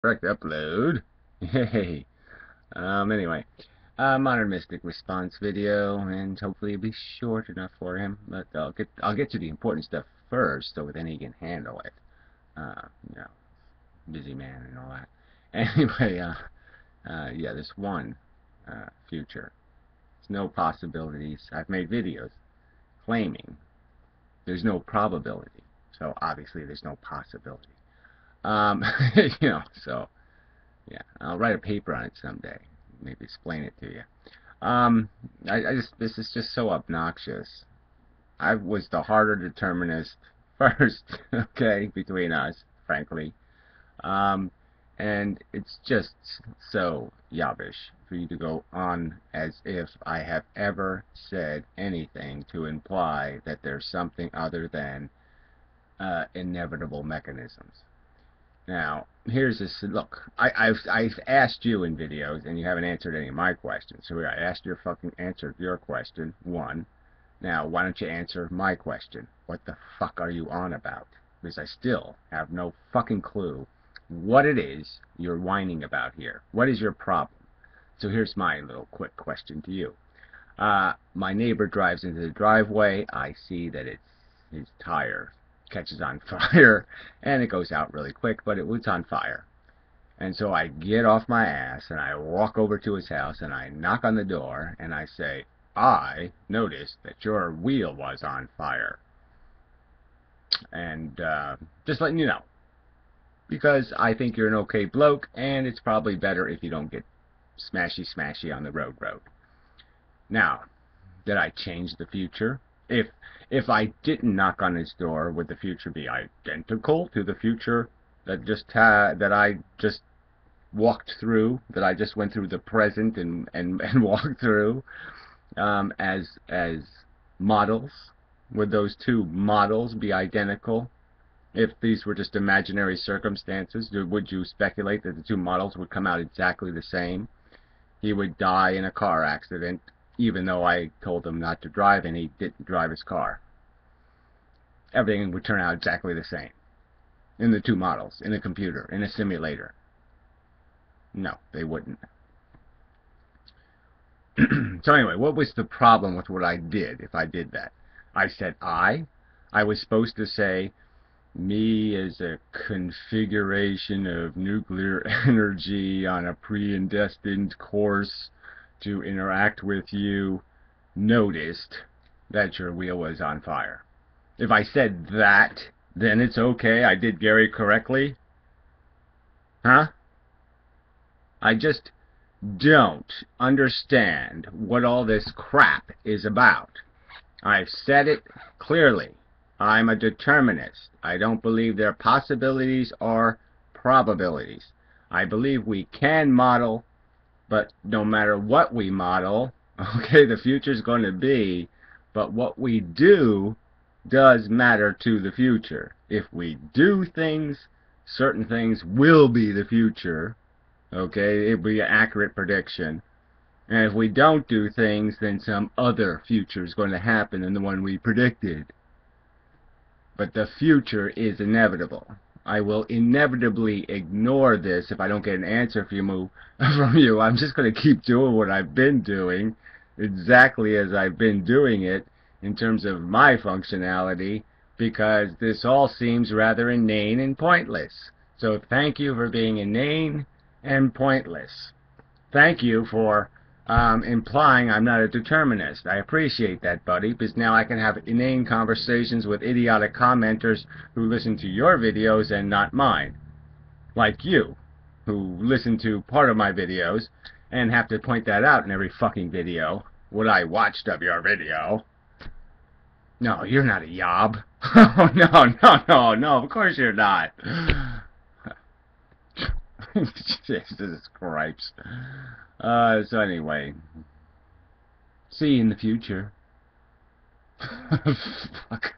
Correct upload. Yay. Anyway, Modern Mystic response video, and hopefully it'll be short enough for him. But I'll get to the important stuff first, so then he can handle it. You know, busy man and all that. Anyway, yeah, this one future. There's no possibilities. I've made videos claiming there's no probability, so obviously there's no possibility. Um, so. Yeah, I'll write a paper on it someday. Maybe explain it to you. This is just so obnoxious. I was the harder determinist first, okay, between us, frankly. Um, and it's just so yobbish for you to go on as if I have ever said anything to imply that there's something other than inevitable mechanisms. Now, here's this. Look, I've asked you in videos, and you haven't answered any of my questions. So I asked your answered your question, one. Now, why don't you answer my question? What the fuck are you on about? Because I still have no fucking clue what it is you're whining about here. What is your problem? So here's my little quick question to you. My neighbor drives into the driveway. I see that it's his tire catches on fire, and it goes out really quick, but it was on fire. And so I get off my ass, and I walk over to his house, and I knock on the door, and I say, I noticed that your wheel was on fire. And just letting you know, because I think you're an okay bloke, and it's probably better if you don't get smashy on the road. Now, did I change the future? If I didn't knock on his door, would the future be identical to the future that I just walked through, that I just went through the present and walked through as models? Would those two models be identical? If these were just imaginary circumstances, would you speculate that the two models would come out exactly the same? He would die in a car accident, even though I told him not to drive and he didn't drive his car. Everything would turn out exactly the same in the two models, in a computer, in a simulator. No, they wouldn't. So anyway, what was the problem with what I did if I did that? I said I was supposed to say me as a configuration of nuclear energy on a predestined course to interact with you noticed that your wheel was on fire. If I said that, then it's okay. I did Gary correctly. Huh? I just don't understand what all this crap is about. I've said it clearly. I'm a determinist. I don't believe there are possibilities or probabilities. I believe we can model, but no matter what we model, okay, the future's going to be, but what we do does matter to the future. If we do things, certain things will be the future, okay, it'll be an accurate prediction. And if we don't do things, then some other future is going to happen than the one we predicted. But the future is inevitable. I will inevitably ignore this if I don't get an answer from you. I'm just going to keep doing what I've been doing, exactly as I've been doing it in terms of my functionality, because this all seems rather inane and pointless. So thank you for being inane and pointless. Thank you for implying I'm not a determinist. I appreciate that, buddy, because now I can have inane conversations with idiotic commenters who listen to your videos and not mine. Like you, who listen to part of my videos and have to point that out in every fucking video. What I watched of your video. No, you're not a yob. Oh, no, of course you're not. Jesus Christ. So anyway, see you in the future. Fuck.